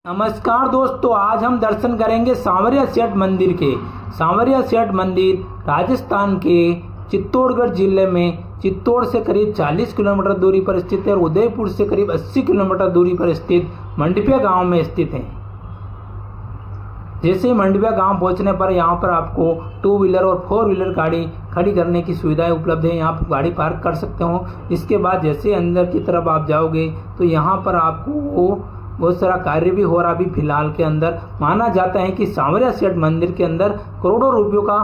नमस्कार दोस्तों, आज हम दर्शन करेंगे सांवरिया सेठ मंदिर के। सांवरिया सेठ मंदिर राजस्थान के चित्तौड़गढ़ जिले में चित्तौड़ से करीब 40 किलोमीटर दूरी पर स्थित है और उदयपुर से करीब 80 किलोमीटर दूरी पर स्थित मंडपिया गांव में स्थित है। जैसे ही मंडपिया गांव पहुंचने पर यहाँ पर आपको 2 व्हीलर और 4 व्हीलर गाड़ी खड़ी करने की सुविधाएं उपलब्ध है। यहाँ पर गाड़ी पार्क कर सकते हो। इसके बाद जैसे अंदर की तरफ आप जाओगे तो यहाँ पर आपको बहुत सारा कार्य भी हो रहा। अभी फिलहाल के अंदर माना जाता है कि सांवरिया सेठ मंदिर के अंदर करोड़ों रुपयों का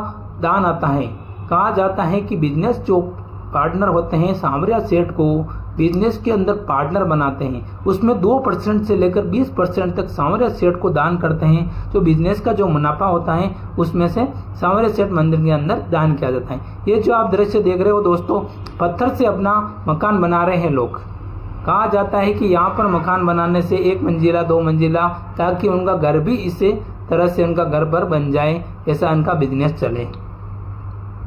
दान आता है। कहा जाता है कि बिजनेस जो पार्टनर होते हैं सांवरिया सेठ को बिजनेस के अंदर पार्टनर बनाते हैं, उसमें 2% से लेकर 20% तक सांवरिया सेठ को दान करते हैं। जो बिजनेस का जो मुनाफा होता है उसमें से सांवरिया सेठ मंदिर के अंदर दान किया जाता है। ये जो आप दृश्य देख रहे हो दोस्तों, पत्थर से अपना मकान बना रहे हैं लोग। कहा जाता है कि यहाँ पर मकान बनाने से 1 मंजिला 2 मंजिला ताकि उनका घर भी इसी तरह से उनका घर पर बन जाए, ऐसा उनका बिजनेस चले।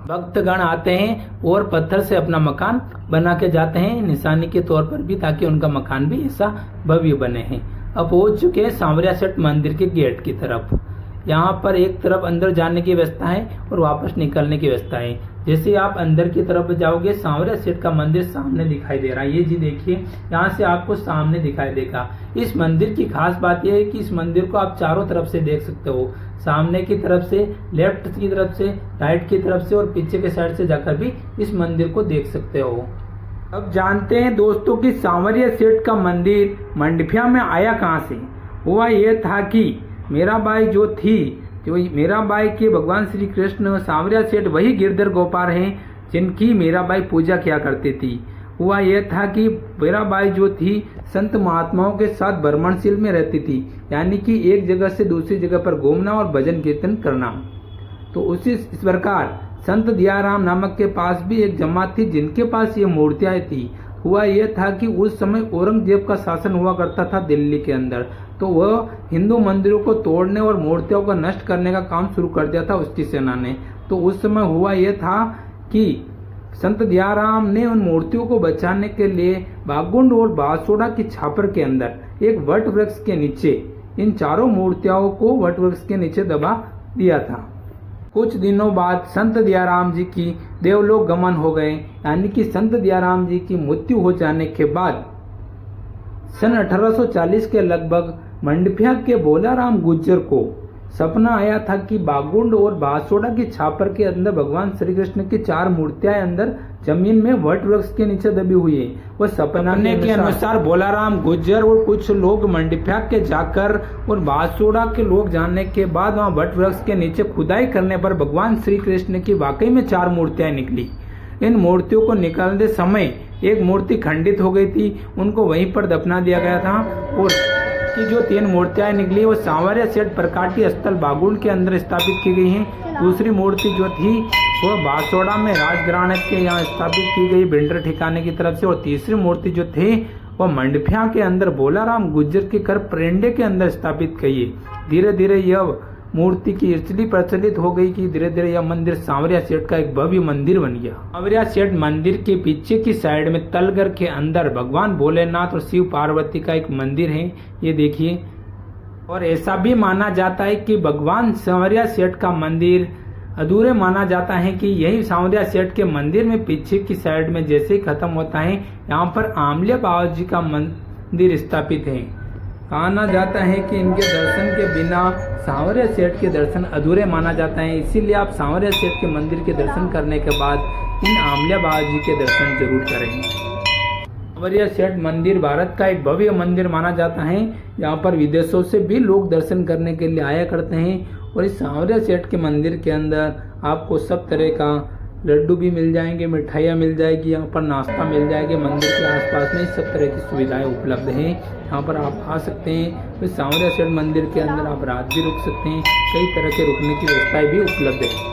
भक्तगण आते हैं और पत्थर से अपना मकान बना के जाते हैं निशानी के तौर पर भी, ताकि उनका मकान भी ऐसा भव्य बने हैं। अब पहुंच चुके हैं सांवरिया सेठ मंदिर के गेट की तरफ। यहाँ पर एक तरफ अंदर जाने की व्यवस्था है और वापस निकलने की व्यवस्था है। जैसे आप अंदर की तरफ जाओगे सांवरिया सेठ का मंदिर सामने दिखाई दे रहा है। ये जी देखिए, यहाँ से आपको सामने दिखाई देगा। इस मंदिर की खास बात यह है कि इस मंदिर को आप चारों तरफ से देख सकते हो। सामने की तरफ से, लेफ्ट की तरफ से, राइट की तरफ से और पीछे के साइड से जाकर भी इस मंदिर को देख सकते हो। अब जानते हैं दोस्तों कि सांवरिया सेठ का मंदिर मंडपिया में आया कहाँ से। हुआ ये था कि मीराबाई जो मीराबाई के भगवान श्री कृष्ण सांवरिया सेठ वही गिरधर गोपाल हैं जिनकी मीराबाई पूजा किया करती थी। हुआ यह था कि मीराबाई जो थी संत महात्माओं के साथ भ्रमणशील में रहती थी, यानी कि एक जगह से दूसरी जगह पर घूमना और भजन कीर्तन करना। तो उसी इस प्रकार संत दयाराम नामक के पास भी एक जमात थी जिनके पास ये मूर्तियां थी। हुआ यह था कि उस समय औरंगजेब का शासन हुआ करता था दिल्ली के अंदर, तो वह हिंदू मंदिरों को तोड़ने और मूर्तियों को नष्ट करने का काम शुरू कर दिया था उसकी सेना ने। तो उस समय हुआ यह था कि संत दयाराम ने उन मूर्तियों को बचाने के लिए बागुंड और बासोड़ा की छापर के अंदर एक वट वृक्ष के नीचे इन चारों मूर्तियों को वट वृक्ष के नीचे दबा दिया था। कुछ दिनों बाद संत दयाराम जी की देवलोक गमन हो गए, यानी कि संत दयाराम जी की मृत्यु हो जाने के बाद सन 1840 के लगभग मंडपिया के बोलाराम गुज्जर को सपना आया था कि बागुंड और बासोड़ा की छापर के अंदर भगवान श्री कृष्ण की 4 मूर्तियां अंदर जमीन में वट वृक्ष के नीचे दबी हुई है। वह सपने के अनुसार बोलाराम गुज्जर और कुछ लोग मंडपिया के जाकर और बासोड़ा के लोग जाने के बाद वहां वट वृक्ष के नीचे खुदाई करने पर भगवान श्री कृष्ण की वाकई में 4 मूर्तियां निकली। इन मूर्तियों को निकालते समय एक मूर्ति खंडित हो गई थी, उनको वहीं पर दफना दिया गया था। और की जो 3 मूर्तियां निकली वो सांवरिया सेठ प्रकाटी स्थल बागुंड के अंदर स्थापित की गई हैं। दूसरी मूर्ति जो थी वह बासोड़ा में राजग्राणक के यहाँ स्थापित की गई बिंडर ठिकाने की तरफ से। और तीसरी मूर्ति जो थी वह मंडपिया के अंदर बोलाराम गुज्जर के घर प्रेंडे के अंदर स्थापित की है। धीरे धीरे यह मूर्ति की इतनी प्रचलित हो गई कि धीरे धीरे यह मंदिर सांवरिया सेठ का एक भव्य मंदिर बन गया। सांवरिया सेठ मंदिर के पीछे की साइड में तलगर के अंदर भगवान भोलेनाथ और शिव पार्वती का एक मंदिर है, ये देखिए। और ऐसा भी माना जाता है कि भगवान सांवरिया सेठ का मंदिर अधूरे माना जाता है कि यही सांवरिया सेठ के मंदिर में पीछे की साइड में जैसे ही खत्म होता है यहाँ पर आमले बाबा जी का मंदिर स्थापित है। माना जाता है कि इनके दर्शन के बिना सांवरिया सेठ के दर्शन अधूरे माना जाता है, इसीलिए आप सांवरिया सेठ के मंदिर के दर्शन करने के बाद इन आमलिया बाबा जी के दर्शन जरूर करें। सांवरिया सेठ मंदिर भारत का एक भव्य मंदिर माना जाता है। यहाँ पर विदेशों से भी लोग दर्शन करने के लिए आया करते हैं। और इस सांवरिया सेठ के मंदिर के अंदर आपको सब तरह का लड्डू भी मिल जाएंगे, मिठाइयाँ मिल जाएगी, यहाँ पर नाश्ता मिल जाएगा। मंदिर के आसपास में सब तरह की सुविधाएं उपलब्ध हैं। यहाँ पर आप आ सकते हैं। तो सांवरिया सेठ मंदिर के अंदर आप रात भी रुक सकते हैं। कई तरह के रुकने की व्यवस्थाएं भी उपलब्ध है।